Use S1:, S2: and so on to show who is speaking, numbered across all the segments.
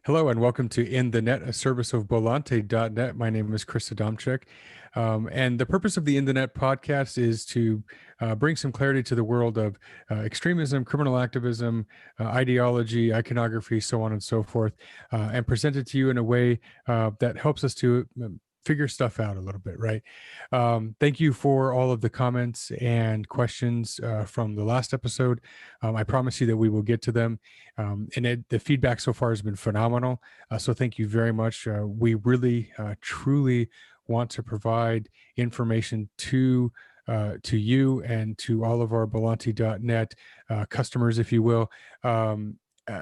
S1: Hello and welcome to In the Net, a service of Volante.net. My name is Chris Adamczyk. And the purpose of the In the Net podcast is to bring some clarity to the world of extremism, criminal activism, ideology, iconography, so on and so forth, and present it to you in a way that helps us to figure stuff out a little bit, right? Thank you for all of the comments and questions from the last episode. I promise you that we will get to them. The feedback so far has been phenomenal. So thank you very much. We really, truly want to provide information to you and to all of our Belanti.net customers, if you will,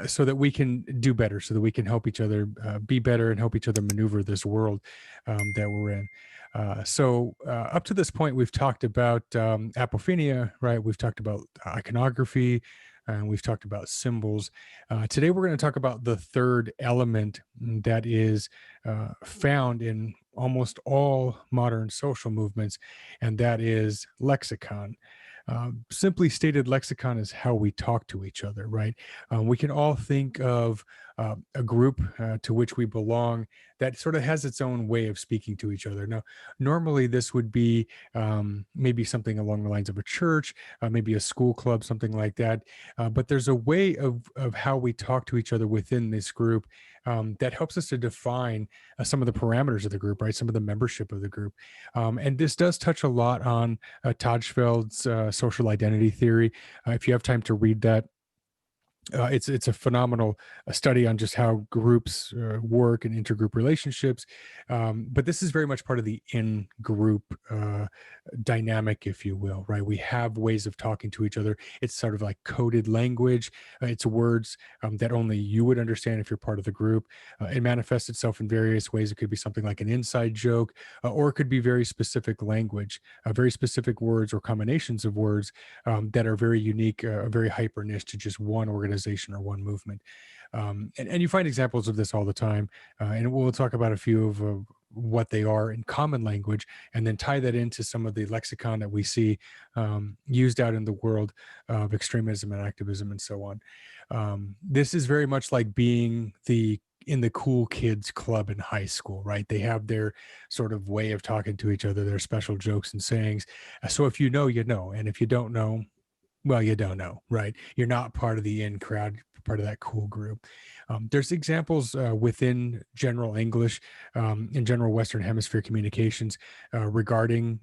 S1: so that we can do better, so that we can help each other be better and help each other maneuver this world that we're in. Up to this point, we've talked about apophenia, right? We've talked about iconography, and we've talked about symbols. Today, we're going to talk about the third element that is found in almost all modern social movements, and that is lexicon. Simply stated, lexicon is how we talk to each other, right? We can all think of a group to which we belong that sort of has its own way of speaking to each other. Now, normally this would be maybe something along the lines of a church, maybe a school club, something like that. But there's a way of how we talk to each other within this group that helps us to define some of the parameters of the group, right? Some of the membership of the group. And this does touch a lot on Tajfeld's social identity theory. If you have time to read that, it's a phenomenal study on just how groups work and intergroup relationships. But this is very much part of the in-group dynamic, if you will, right? We have ways of talking to each other. It's sort of like coded language. It's words that only you would understand if you're part of the group. It manifests itself in various ways. It could be something like an inside joke, or it could be very specific language, very specific words or combinations of words that are very unique, very hyper niche to just one organization or one movement. And you find examples of this all the time. And we'll talk about a few of what they are in common language, and then tie that into some of the lexicon that we see used out in the world of extremism and activism and so on. This is very much like being in the cool kids club in high school, right? They have their sort of way of talking to each other, their special jokes and sayings. So if you know, you know. And if you don't know, well, you don't know, right? You're not part of the in crowd, part of that cool group. There's examples within general English, in general Western Hemisphere communications regarding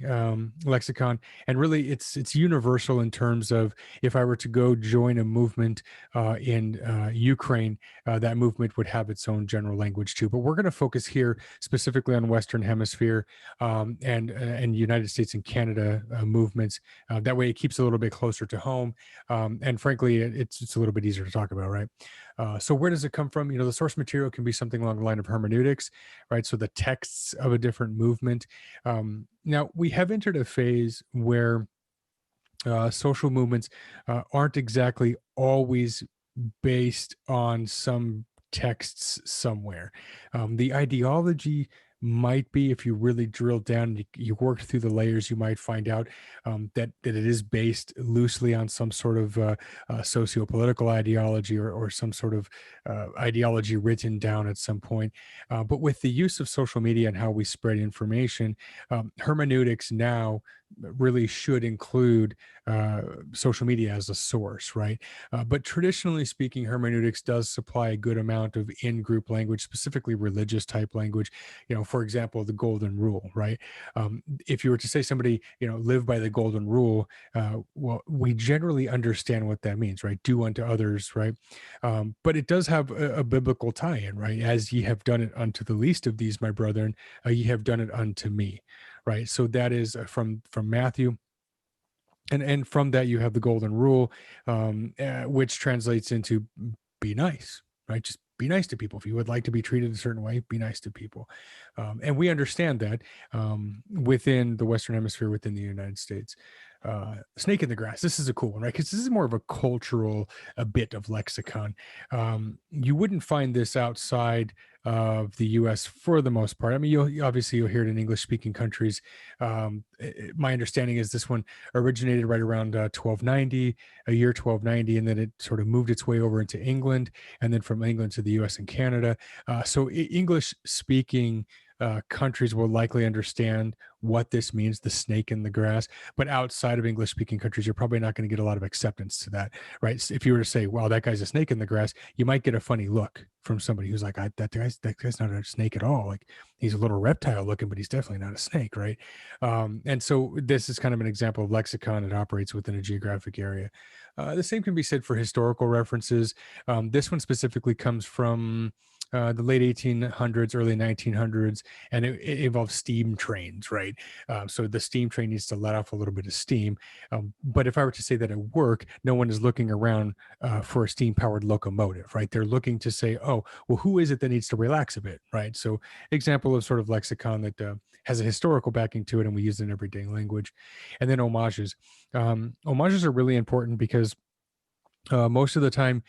S1: lexicon, and really, it's universal in terms of if I were to go join a movement in Ukraine, that movement would have its own general language too. But we're going to focus here specifically on Western Hemisphere and United States and Canada movements. That way, it keeps a little bit closer to home, and frankly, it's a little bit easier to talk about, right? So where does it come from? The source material can be something along the line of hermeneutics, right? So the texts of a different movement. Now we have entered a phase where social movements aren't exactly always based on some texts somewhere. The ideology might be, if you really drill down and you work through the layers, you might find out that it is based loosely on some sort of socio-political ideology or some sort of ideology written down at some point. But with the use of social media and how we spread information, hermeneutics now really should include social media as a source, right? But traditionally speaking, hermeneutics does supply a good amount of in-group language, specifically religious type language. For example, the golden rule, right? If you were to say somebody, live by the golden rule, well, we generally understand what that means, right? Do unto others, right? But it does have a biblical tie-in, right? As ye have done it unto the least of these, my brethren, ye have done it unto me, right? So that is from Matthew. And from that you have the golden rule, which translates into be nice, right? Just be nice to people. If you would like to be treated a certain way, be nice to people. And we understand that within the Western Hemisphere, within the United States. snake in the grass. This is a cool one, right? Because this is more of a cultural a bit of lexicon. You wouldn't find this outside of the U.S. for the most part. I mean, you'll hear it in English-speaking countries. My understanding is this one originated right around 1290, a year 1290, and then it sort of moved its way over into England, and then from England to the U.S. and Canada. So English-speaking countries will likely understand what this means, the snake in the grass. But outside of English speaking countries, you're probably not going to get a lot of acceptance to that, right? So if you were to say, wow, that guy's a snake in the grass, you might get a funny look from somebody who's like, that guy's not a snake at all. Like, he's a little reptile looking, but he's definitely not a snake, right? And so this is kind of an example of lexicon that operates within a geographic area. The same can be said for historical references. This one specifically comes from the late 1800s, early 1900s, and it involves steam trains, right? So the steam train needs to let off a little bit of steam. But if I were to say that at work, no one is looking around for a steam-powered locomotive, right? They're looking to say, oh, well, who is it that needs to relax a bit, right? So example of sort of lexicon that has a historical backing to it, and we use it in everyday language. And then homages. Homages are really important because most of the time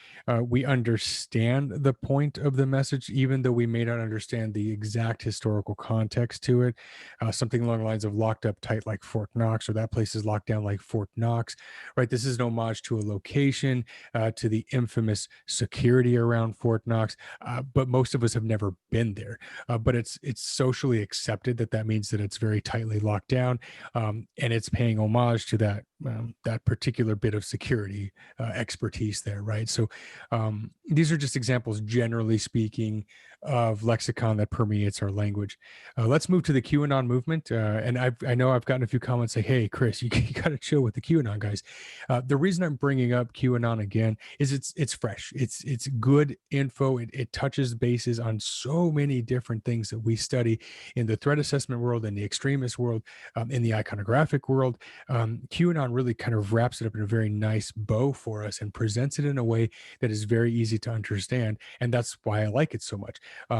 S1: we understand the point of the message, even though we may not understand the exact historical context to it. Something along the lines of locked up tight like Fort Knox, or that place is locked down like Fort Knox, right? This is an homage to a location, to the infamous security around Fort Knox. But most of us have never been there. But it's socially accepted that means that it's very tightly locked down, and it's paying homage to that particular bit of security expertise there, right? So these are just examples, generally speaking, of lexicon that permeates our language. Let's move to the QAnon movement. And I know I've gotten a few comments say, hey, Chris, you got to chill with the QAnon guys. The reason I'm bringing up QAnon again is it's fresh. It's good info. It touches bases on so many different things that we study in the threat assessment world, in the extremist world, in the iconographic world. QAnon really kind of wraps it up in a very nice bow for us and presents it in a way that is very easy to understand. And that's why I like it so much.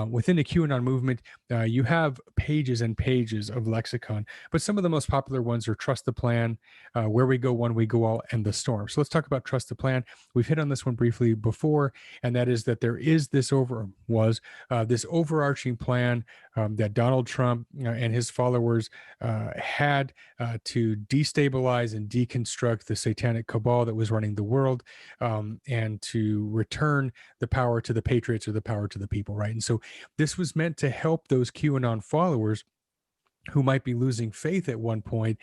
S1: Within the QAnon movement, you have pages and pages of lexicon, but some of the most popular ones are Trust the Plan, Where We Go One, We Go All, and The Storm. So let's talk about Trust the Plan. We've hit on this one briefly before, and that is that there is this overarching plan that Donald Trump and his followers had to destabilize and deconstruct the satanic cabal that was running the world, and to return the power to the patriots, or the power to the people, right? And so this was meant to help those QAnon followers who might be losing faith at one point.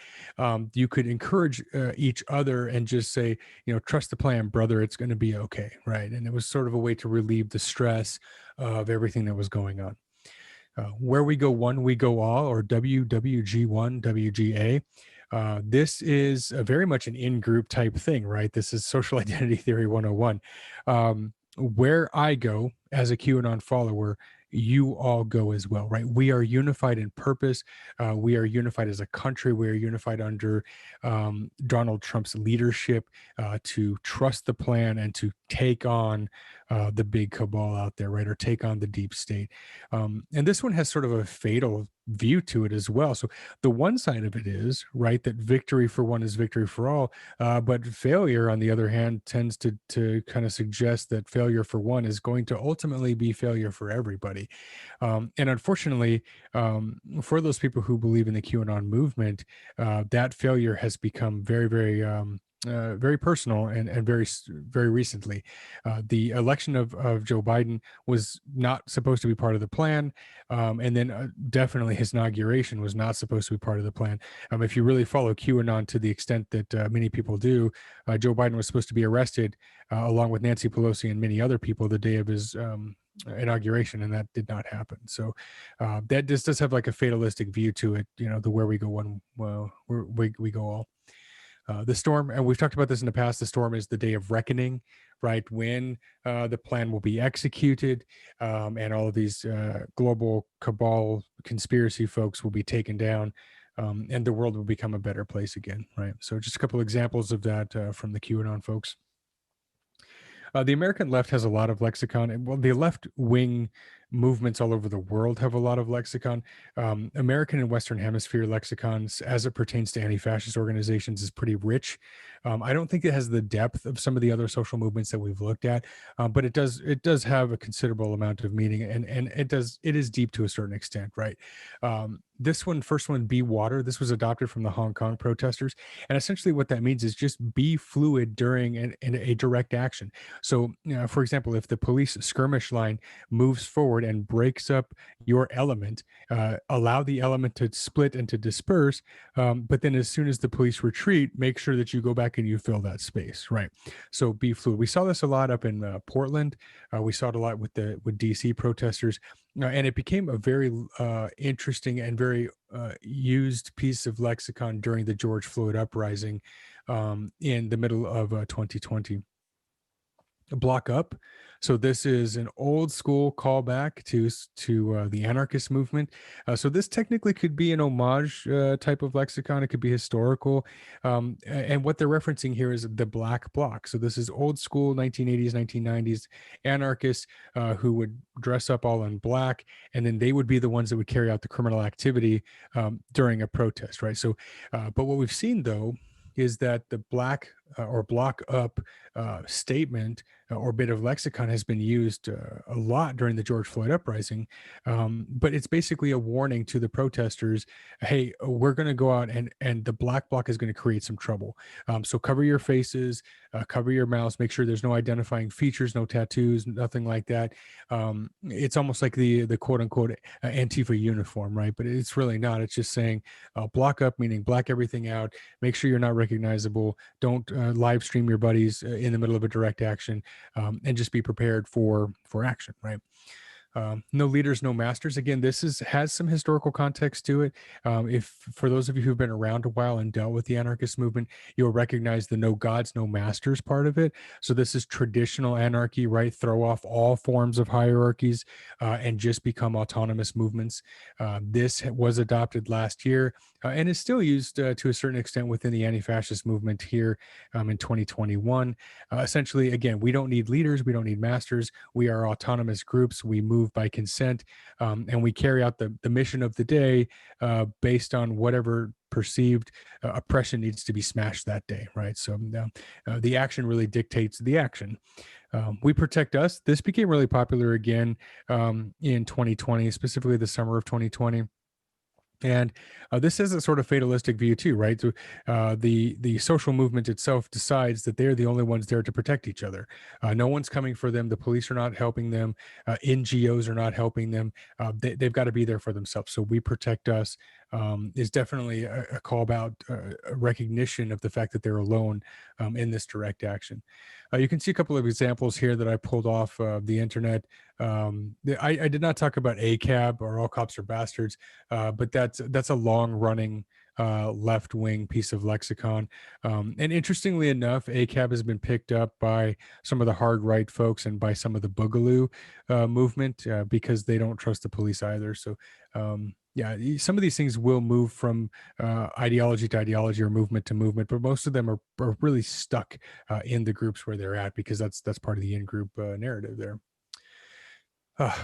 S1: You could encourage each other and just say, trust the plan, brother, it's going to be okay, right? And it was sort of a way to relieve the stress of everything that was going on. Where We Go One, We Go All, or WWG1, WGA. This is very much an in-group type thing, right? This is social identity theory 101. Where I go as a QAnon follower, you all go as well, right? We are unified in purpose. We are unified as a country. We are unified under Donald Trump's leadership to trust the plan and to take on the big cabal out there, right? Or take on the deep state. And this one has sort of a fatal view to it as well. So the one side of it is, right, that victory for one is victory for all. But failure, on the other hand, tends to kind of suggest that failure for one is going to ultimately be failure for everybody. And unfortunately, for those people who believe in the QAnon movement, that failure has become very, very very personal and very recently. The election of Joe Biden was not supposed to be part of the plan, and then definitely his inauguration was not supposed to be part of the plan. If you really follow QAnon to the extent that many people do, Joe Biden was supposed to be arrested along with Nancy Pelosi and many other people the day of his inauguration, and that did not happen. So that this does have like a fatalistic view to it. The where we go one, well, we go all. The storm, and we've talked about this in the past, the storm is the day of reckoning, right? When the plan will be executed, and all of these global cabal conspiracy folks will be taken down, and the world will become a better place again, right? So just a couple examples of that from the QAnon folks. The American left has a lot of lexicon, and well, the left wing movements all over the world have a lot of lexicon. American and Western Hemisphere lexicons, as it pertains to anti-fascist organizations, is pretty rich. I don't think it has the depth of some of the other social movements that we've looked at, but it does have a considerable amount of meaning, and it is deep to a certain extent, right? This one, first one, be water. This was adopted from the Hong Kong protesters, and essentially what that means is just be fluid during a direct action. So, for example, if the police skirmish line moves forward and breaks up your element, allow the element to split and to disperse. But then as soon as the police retreat, make sure that you go back and you fill that space, right? So be fluid. We saw this a lot up in Portland. We saw it a lot with DC protesters, and it became a very interesting and very used piece of lexicon during the George Floyd uprising in the middle of 2020. Block up. So this is an old school callback to the anarchist movement. So this technically could be an homage type of lexicon. It could be historical, and what they're referencing here is the black bloc. So this is old school 1980s, 1990s anarchists who would dress up all in black, and then they would be the ones that would carry out the criminal activity during a protest, right? So, but what we've seen though is that the black or block up statement or bit of lexicon has been used a lot during the George Floyd uprising. But it's basically a warning to the protesters, hey, we're going to go out and the black bloc is going to create some trouble. So cover your faces, cover your mouths, make sure there's no identifying features, no tattoos, nothing like that. It's almost like the quote unquote Antifa uniform, right? But it's really not. It's just saying block up, meaning black everything out, make sure you're not recognizable, don't live stream your buddies in the middle of a direct action, and just be prepared for action, right? No leaders, no masters. Again, has some historical context to it. If for those of you who've been around a while and dealt with the anarchist movement, you'll recognize the no gods, no masters part of it. So this is traditional anarchy, right? Throw off all forms of hierarchies and just become autonomous movements. This was adopted last year and is still used to a certain extent within the anti-fascist movement here in 2021. Essentially, again, we don't need leaders, we don't need masters. We are autonomous groups. We move by consent, and we carry out the mission of the day based on whatever perceived oppression needs to be smashed that day, right? So the action really dictates the action. We protect us. This became really popular again in 2020, specifically the summer of 2020. And this is a sort of fatalistic view too, right? So the social movement itself decides that they're the only ones there to protect each other. No one's coming for them. The police are not helping them. NGOs are not helping them. They've got to be there for themselves. So we protect us is definitely a call about a recognition of the fact that they're alone in this direct action. You can see a couple of examples here that I pulled off the internet. I did not talk about ACAB or All Cops Are Bastards, but that's a long running left-wing piece of lexicon. And interestingly enough, ACAB has been picked up by some of the hard right folks and by some of the Boogaloo movement because they don't trust the police either. So yeah, some of these things will move from ideology to ideology or movement to movement, but most of them are really stuck in the groups where they're at because that's part of the in-group narrative there.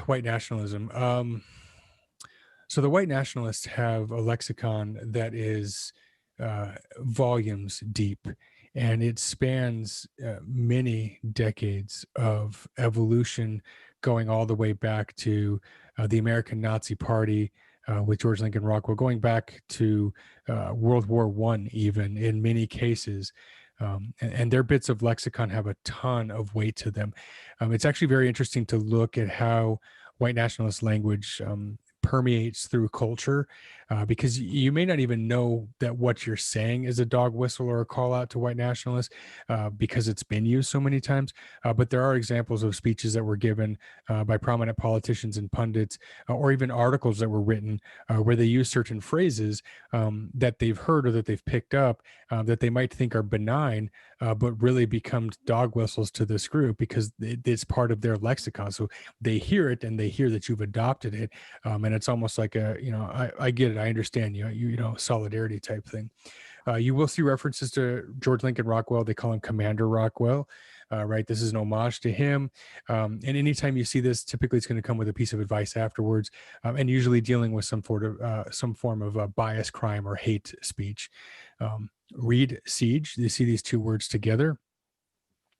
S1: White nationalism. So the white nationalists have a lexicon that is volumes deep, and it spans many decades of evolution, going all the way back to the American Nazi Party with George Lincoln Rockwell, going back to World War I, even in many cases. And their bits of lexicon have a ton of weight to them. It's actually very interesting to look at how white nationalist language permeates through culture, because you may not even know that what you're saying is a dog whistle or a call out to white nationalists because it's been used so many times. But there are examples of speeches that were given by prominent politicians and pundits, or even articles that were written where they use certain phrases that they've heard or that they've picked up that they might think are benign, but really become dog whistles to this group because it's part of their lexicon. So they hear it and they hear that you've adopted it. And it's almost like I get it. I understand you know, solidarity type thing. You will see references to George Lincoln Rockwell. They call him Commander Rockwell. right? This is an homage to him. And anytime you see this, typically it's going to come with a piece of advice afterwards, and usually dealing with some form of bias, crime, or hate speech. Read Siege. You see these two words together.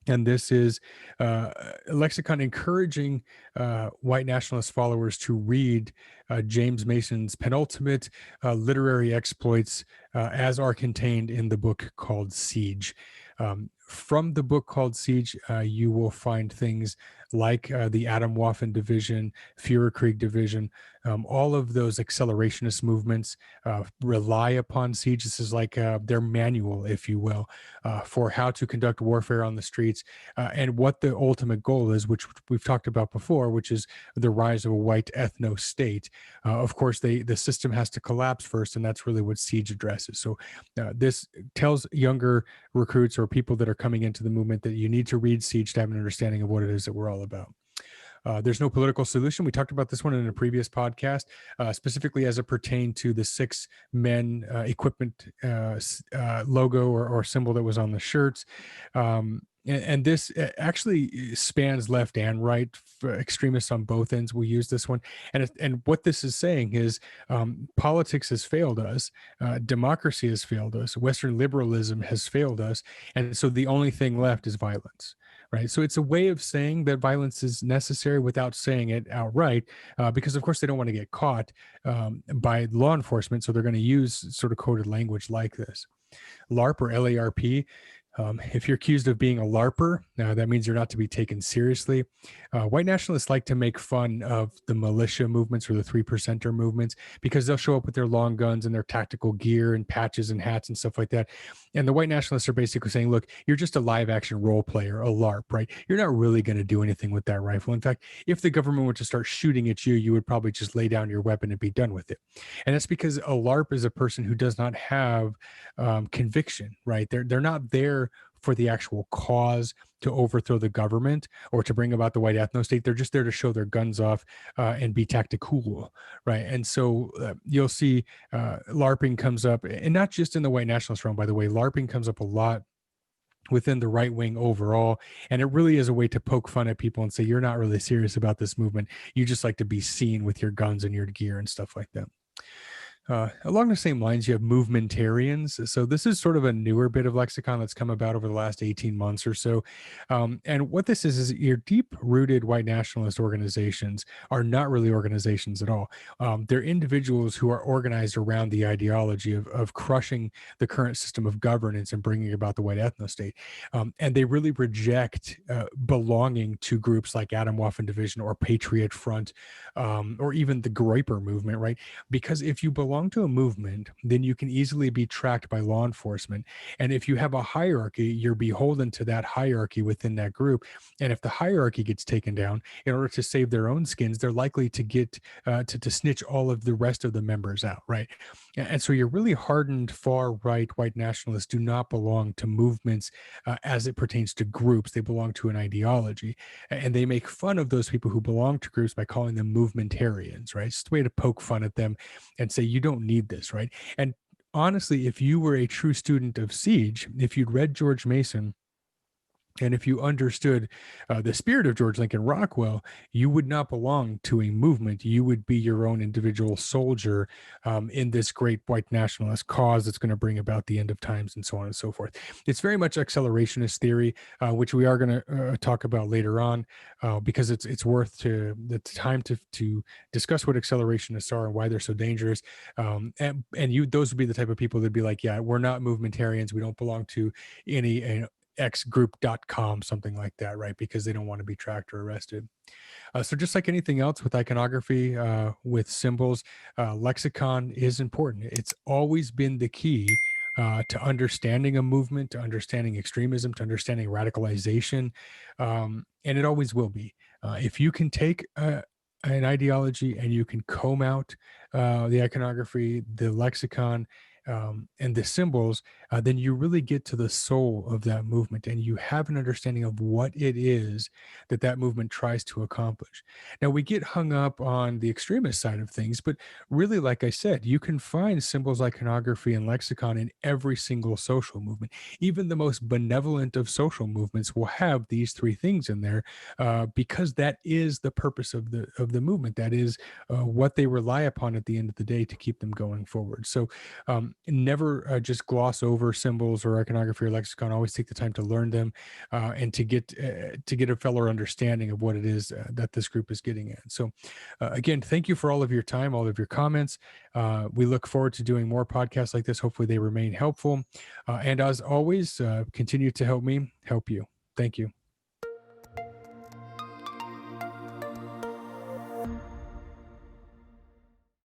S1: And this is uh, Lexicon encouraging white nationalist followers to read James Mason's penultimate literary exploits as are contained in the book called Siege. From the book called Siege, you will find things like the Atomwaffen Division, Führerkrieg Division, all of those accelerationist movements rely upon Siege. This is like their manual, if you will, for how to conduct warfare on the streets and what the ultimate goal is, which we've talked about before, which is the rise of a white ethno state. Of course, the system has to collapse first, and that's really what Siege addresses. So this tells younger recruits or people that are coming into the movement that you need to read Siege to have an understanding of what it is that we're all about. There's no political solution. We talked about this one in a previous podcast, specifically as it pertained to the 6 men equipment logo or symbol that was on the shirts. And this actually spans left and right. Extremists on both ends will use this one. And what this is saying is politics has failed us. Democracy has failed us. Western liberalism has failed us. And so the only thing left is violence. Right. So it's a way of saying that violence is necessary without saying it outright, because, of course, they don't want to get caught by law enforcement. So they're going to use sort of coded language like this. LARP or LARP. If you're accused of being a LARPer, that means you're not to be taken seriously. White nationalists like to make fun of the militia movements or the 3%er movements because they'll show up with their long guns and their tactical gear and patches and hats and stuff like that. And the white nationalists are basically saying, look, you're just a live action role player, a LARP, right? You're not really going to do anything with that rifle. In fact, if the government were to start shooting at you, you would probably just lay down your weapon and be done with it. And that's because a LARP is a person who does not have conviction, right? They're not there for the actual cause to overthrow the government or to bring about the white ethno state. They're just there to show their guns off and be tactical, right? And so you'll see LARPing comes up, and not just in the white nationalist realm, by the way. LARPing comes up a lot within the right wing overall, and it really is a way to poke fun at people and say, you're not really serious about this movement. You just like to be seen with your guns and your gear and stuff like that. Along the same lines, you have movementarians. So this is sort of a newer bit of lexicon that's come about over the last 18 months or so. And what this is your deep-rooted white nationalist organizations are not really organizations at all. They're individuals who are organized around the ideology of crushing the current system of governance and bringing about the white ethno state. And they really reject belonging to groups like Atomwaffen Division or Patriot Front, or even the Groyper movement, right? Because if you belong to a movement, then you can easily be tracked by law enforcement. And if you have a hierarchy, you're beholden to that hierarchy within that group. And if the hierarchy gets taken down, in order to save their own skins, they're likely to get to snitch all of the rest of the members out, right? And so your really hardened far right white nationalists do not belong to movements as it pertains to groups. They belong to an ideology. And they make fun of those people who belong to groups by calling them movementarians, right? It's just a way to poke fun at them and say, you don't need this, right? And honestly, if you were a true student of Siege, if you'd read George Mason, and if you understood the spirit of George Lincoln Rockwell, you would not belong to a movement. You would be your own individual soldier in this great white nationalist cause that's going to bring about the end of times and so on and so forth. It's very much accelerationist theory, which we are going to talk about later on, because it's worth the time to discuss what accelerationists are and why they're so dangerous. And those would be the type of people that'd be like, yeah, we're not movementarians. We don't belong to any xgroup.com, something like that, right? Because they don't want to be tracked or arrested. So just like anything else with iconography, with symbols, lexicon is important. It's always been the key to understanding a movement, to understanding extremism, to understanding radicalization, and it always will be. If you can take an ideology and you can comb out the iconography, the lexicon, and the symbols, then you really get to the soul of that movement, and you have an understanding of what it is that that movement tries to accomplish. Now, we get hung up on the extremist side of things, but really, like I said, you can find symbols, iconography, and lexicon in every single social movement. Even the most benevolent of social movements will have these three things in there, because that is the purpose of the movement. That is what they rely upon at the end of the day to keep them going forward. So never just gloss over symbols or iconography or lexicon. Always take the time to learn them, and to get a fuller understanding of what it is that this group is getting at. So again, thank you for all of your time, all of your comments. We look forward to doing more podcasts like this. Hopefully they remain helpful, and as always, continue to help me help you. Thank you.